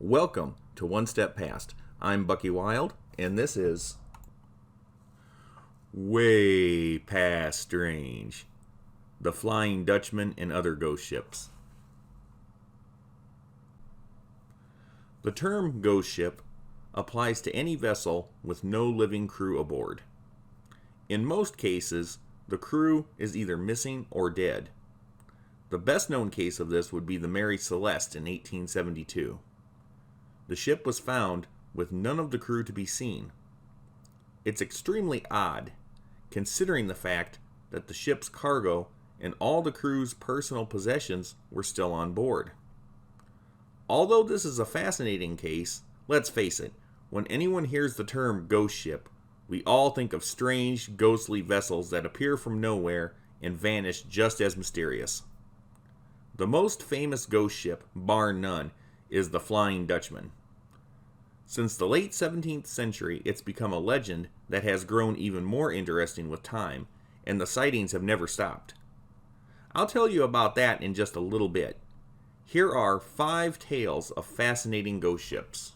Welcome to One Step Past. I'm Bucky Wild, and this is Way Past Strange, the Flying Dutchman and other ghost ships. The term ghost ship applies to any vessel with no living crew aboard. In most cases, the crew is either missing or dead. The best known case of this would be the Mary Celeste in 1872. The ship was found with none of the crew to be seen. It's extremely odd, considering the fact that the ship's cargo and all the crew's personal possessions were still on board. Although this is a fascinating case, let's face it, when anyone hears the term ghost ship, we all think of strange, ghostly vessels that appear from nowhere and vanish just as mysterious. The most famous ghost ship, bar none, is the Flying Dutchman. Since the late 17th century, it's become a legend that has grown even more interesting with time, and the sightings have never stopped. I'll tell you about that in just a little bit. Here are 5 tales of fascinating ghost ships.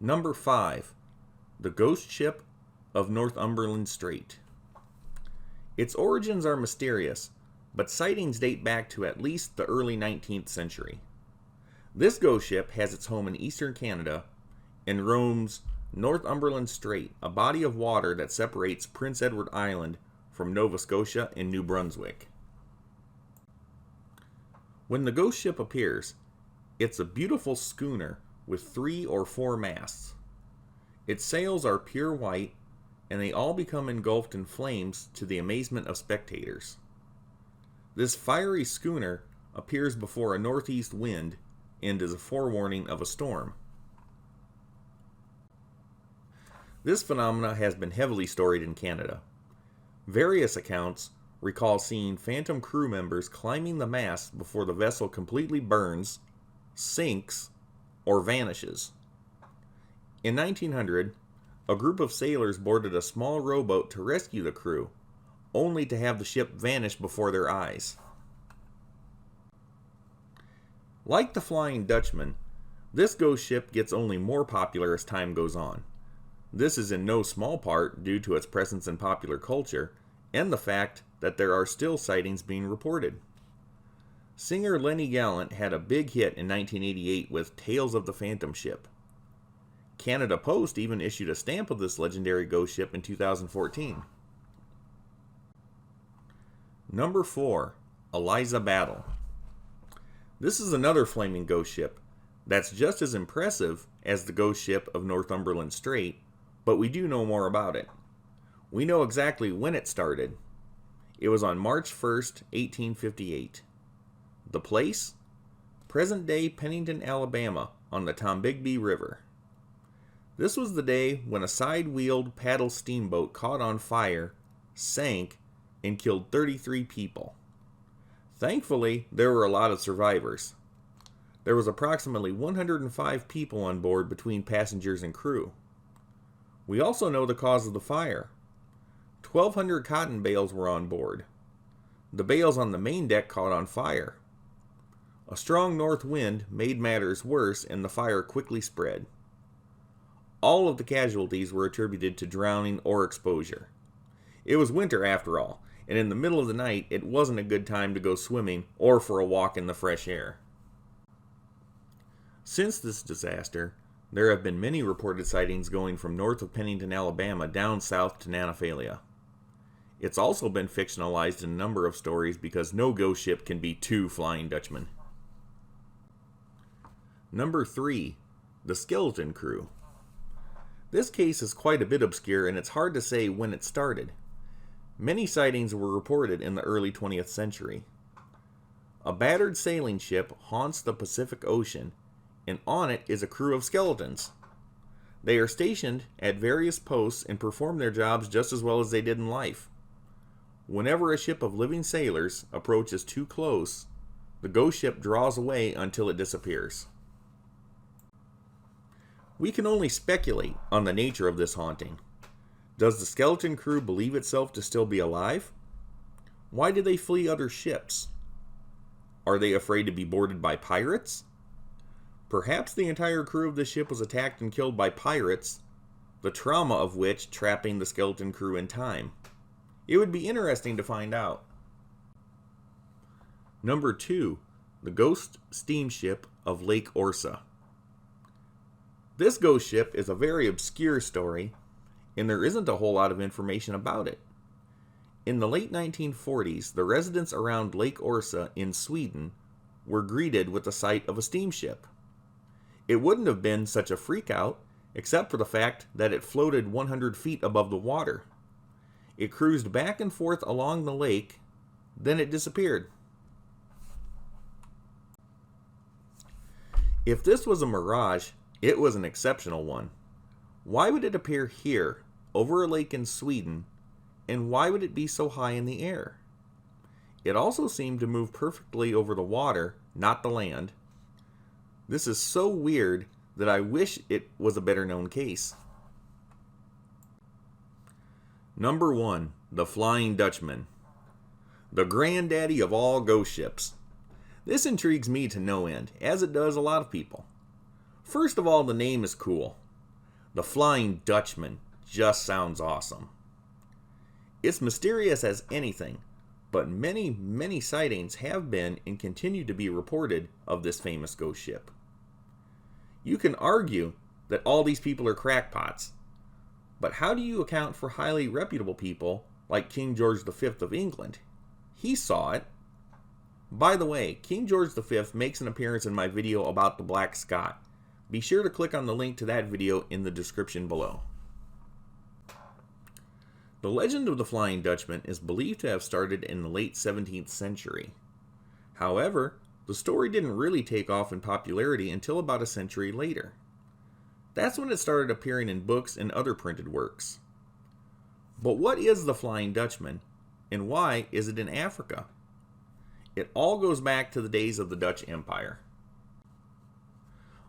Number 5. The Ghost Ship of Northumberland Strait. Its origins are mysterious, but sightings date back to at least the early 19th century. This ghost ship has its home in eastern Canada and roams Northumberland Strait, a body of water that separates Prince Edward Island from Nova Scotia and New Brunswick. When the ghost ship appears, it's a beautiful schooner with 3 or 4 masts. Its sails are pure white, and they all become engulfed in flames to the amazement of spectators. This fiery schooner appears before a northeast wind and is a forewarning of a storm. This phenomena has been heavily storied in Canada. Various accounts recall seeing phantom crew members climbing the mast before the vessel completely burns, sinks, or vanishes. In 1900, a group of sailors boarded a small rowboat to rescue the crew, only to have the ship vanish before their eyes. Like the Flying Dutchman, this ghost ship gets only more popular as time goes on. This is in no small part due to its presence in popular culture and the fact that there are still sightings being reported. Singer Lennie Gallant had a big hit in 1988 with Tales of the Phantom Ship. Canada Post even issued a stamp of this legendary ghost ship in 2014. Number 4. Eliza Battlel. This is another flaming ghost ship that's just as impressive as the ghost ship of Northumberland Strait, but we do know more about it. We know exactly when it started. It was on March 1st, 1858. The place? Present-day Pennington, Alabama, on the Tombigbee River. This was the day when a side-wheeled paddle steamboat caught on fire, sank, and killed 33 people. Thankfully, there were a lot of survivors. There was approximately 105 people on board between passengers and crew. We also know the cause of the fire. 1,200 cotton bales were on board. The bales on the main deck caught on fire. A strong north wind made matters worse and the fire quickly spread. All of the casualties were attributed to drowning or exposure. It was winter after all, and in the middle of the night, it wasn't a good time to go swimming or for a walk in the fresh air. Since this disaster, there have been many reported sightings going from north of Pennington, Alabama down south to Nanophalia. It's also been fictionalized in a number of stories because no ghost ship can be 2 Flying Dutchmen. Number 3. The Skeleton Crew. This case is quite a bit obscure and it's hard to say when it started. Many sightings were reported in the early 20th century. A battered sailing ship haunts the Pacific Ocean, and on it is a crew of skeletons. They are stationed at various posts and perform their jobs just as well as they did in life. Whenever a ship of living sailors approaches too close, the ghost ship draws away until it disappears. We can only speculate on the nature of this haunting. Does the skeleton crew believe itself to still be alive? Why do they flee other ships? Are they afraid to be boarded by pirates? Perhaps the entire crew of the ship was attacked and killed by pirates, the trauma of which trapping the skeleton crew in time. It would be interesting to find out. Number 2, the ghost steamship of Lake Orsa. This ghost ship is a very obscure story, and there isn't a whole lot of information about it. In the late 1940s, the residents around Lake Orsa in Sweden were greeted with the sight of a steamship. It wouldn't have been such a freak out, except for the fact that it floated 100 feet above the water. It cruised back and forth along the lake, then it disappeared. If this was a mirage, it was an exceptional one. Why would it appear here, over a lake in Sweden, and why would it be so high in the air? It also seemed to move perfectly over the water, not the land. This is so weird that I wish it was a better known case. Number 1, the Flying Dutchman. The granddaddy of all ghost ships. This intrigues me to no end, as it does a lot of people. First of all, the name is cool. The Flying Dutchman just sounds awesome. It's mysterious as anything, but many sightings have been and continue to be reported of this famous ghost ship. You can argue that all these people are crackpots, but how do you account for highly reputable people like King George V of England? He saw it. By the way, King George V makes an appearance in my video about the Black Scot. Be sure to click on the link to that video in the description below. The legend of the Flying Dutchman is believed to have started in the late 17th century. However, the story didn't really take off in popularity until about a century later. That's when it started appearing in books and other printed works. But what is the Flying Dutchman, and why is it in Africa? It all goes back to the days of the Dutch Empire.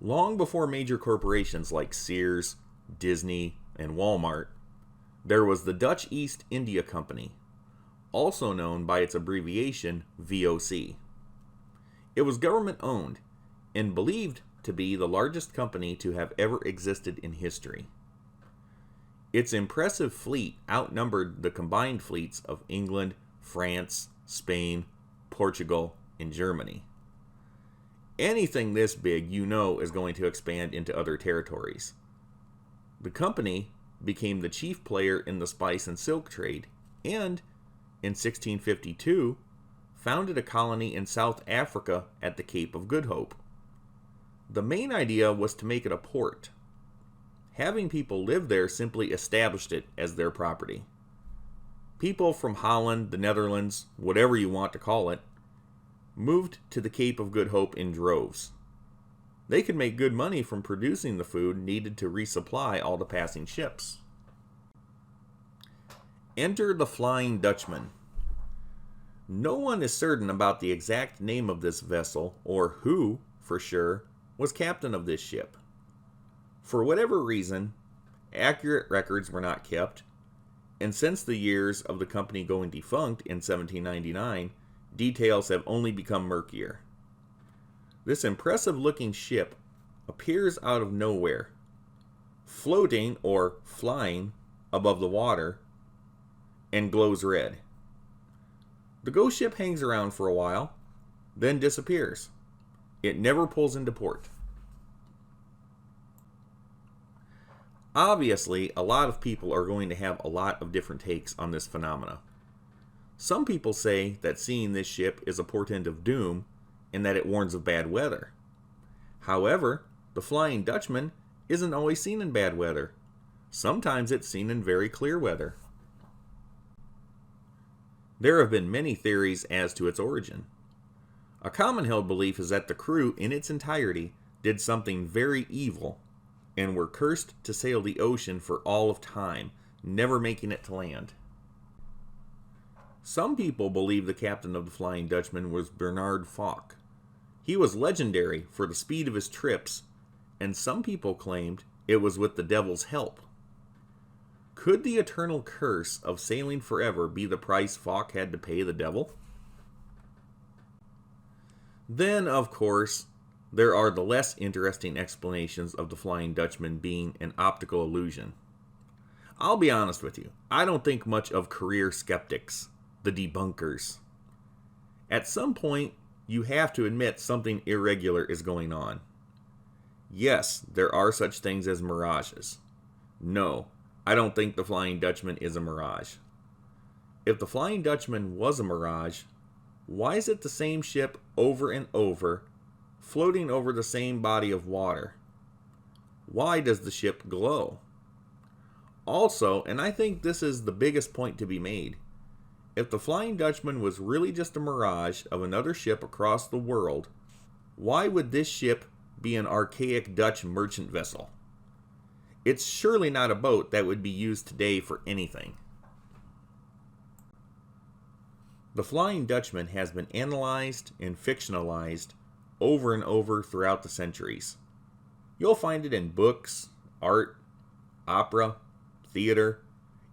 Long before major corporations like Sears, Disney, and Walmart, there was the Dutch East India Company, also known by its abbreviation VOC. It was government-owned and believed to be the largest company to have ever existed in history. Its impressive fleet outnumbered the combined fleets of England, France, Spain, Portugal, and Germany. Anything this big, you know, is going to expand into other territories. The company became the chief player in the spice and silk trade, and in 1652 founded a colony in South Africa at the Cape of Good Hope. The main idea was to make it a port. Having people live there simply established it as their property. People from Holland, the Netherlands, whatever you want to call it, moved to the Cape of Good Hope in droves. They could make good money from producing the food needed to resupply all the passing ships. Enter the Flying Dutchman. No one is certain about the exact name of this vessel, or who, for sure, was captain of this ship. For whatever reason, accurate records were not kept, and since the years of the company going defunct in 1799, details have only become murkier. This impressive-looking ship appears out of nowhere, floating or flying above the water, and glows red. The ghost ship hangs around for a while, then disappears. It never pulls into port. Obviously, a lot of people are going to have a lot of different takes on this phenomena. Some people say that seeing this ship is a portent of doom and that it warns of bad weather. However, the Flying Dutchman isn't always seen in bad weather. Sometimes it's seen in very clear weather. There have been many theories as to its origin. A common held belief is that the crew in its entirety did something very evil and were cursed to sail the ocean for all of time, never making it to land. Some people believe the captain of the Flying Dutchman was Bernard Falk. He was legendary for the speed of his trips, and some people claimed it was with the devil's help. Could the eternal curse of sailing forever be the price Falk had to pay the devil? Then, of course, there are the less interesting explanations of the Flying Dutchman being an optical illusion. I'll be honest with you, I don't think much of career skeptics, the debunkers. At some point, you have to admit something irregular is going on. Yes, there are such things as mirages. No, I don't think the Flying Dutchman is a mirage. If the Flying Dutchman was a mirage, why is it the same ship over and over, floating over the same body of water? Why does the ship glow? Also, and I think this is the biggest point to be made, if the Flying Dutchman was really just a mirage of another ship across the world, why would this ship be an archaic Dutch merchant vessel? It's surely not a boat that would be used today for anything. The Flying Dutchman has been analyzed and fictionalized over and over throughout the centuries. You'll find it in books, art, opera, theater,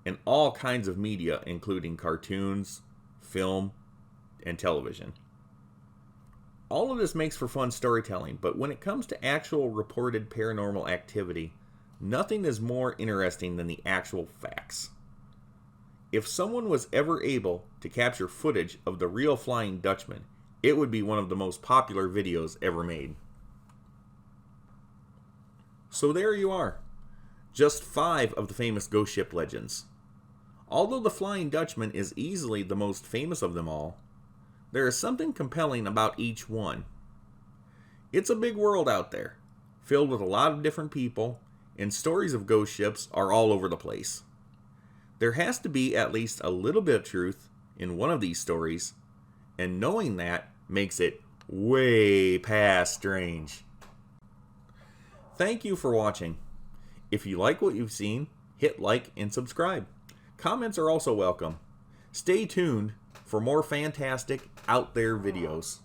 and all kinds of media, including cartoons, film, and television. All of this makes for fun storytelling, but when it comes to actual reported paranormal activity, nothing is more interesting than the actual facts. If someone was ever able to capture footage of the real Flying Dutchman, it would be one of the most popular videos ever made. So there you are. Just 5 of the famous ghost ship legends. Although the Flying Dutchman is easily the most famous of them all, there is something compelling about each one. It's a big world out there, filled with a lot of different people, and stories of ghost ships are all over the place. There has to be at least a little bit of truth in one of these stories, and knowing that makes it way past strange. Thank you for watching. If you like what you've seen, hit like and subscribe. Comments are also welcome. Stay tuned for more fantastic out there videos.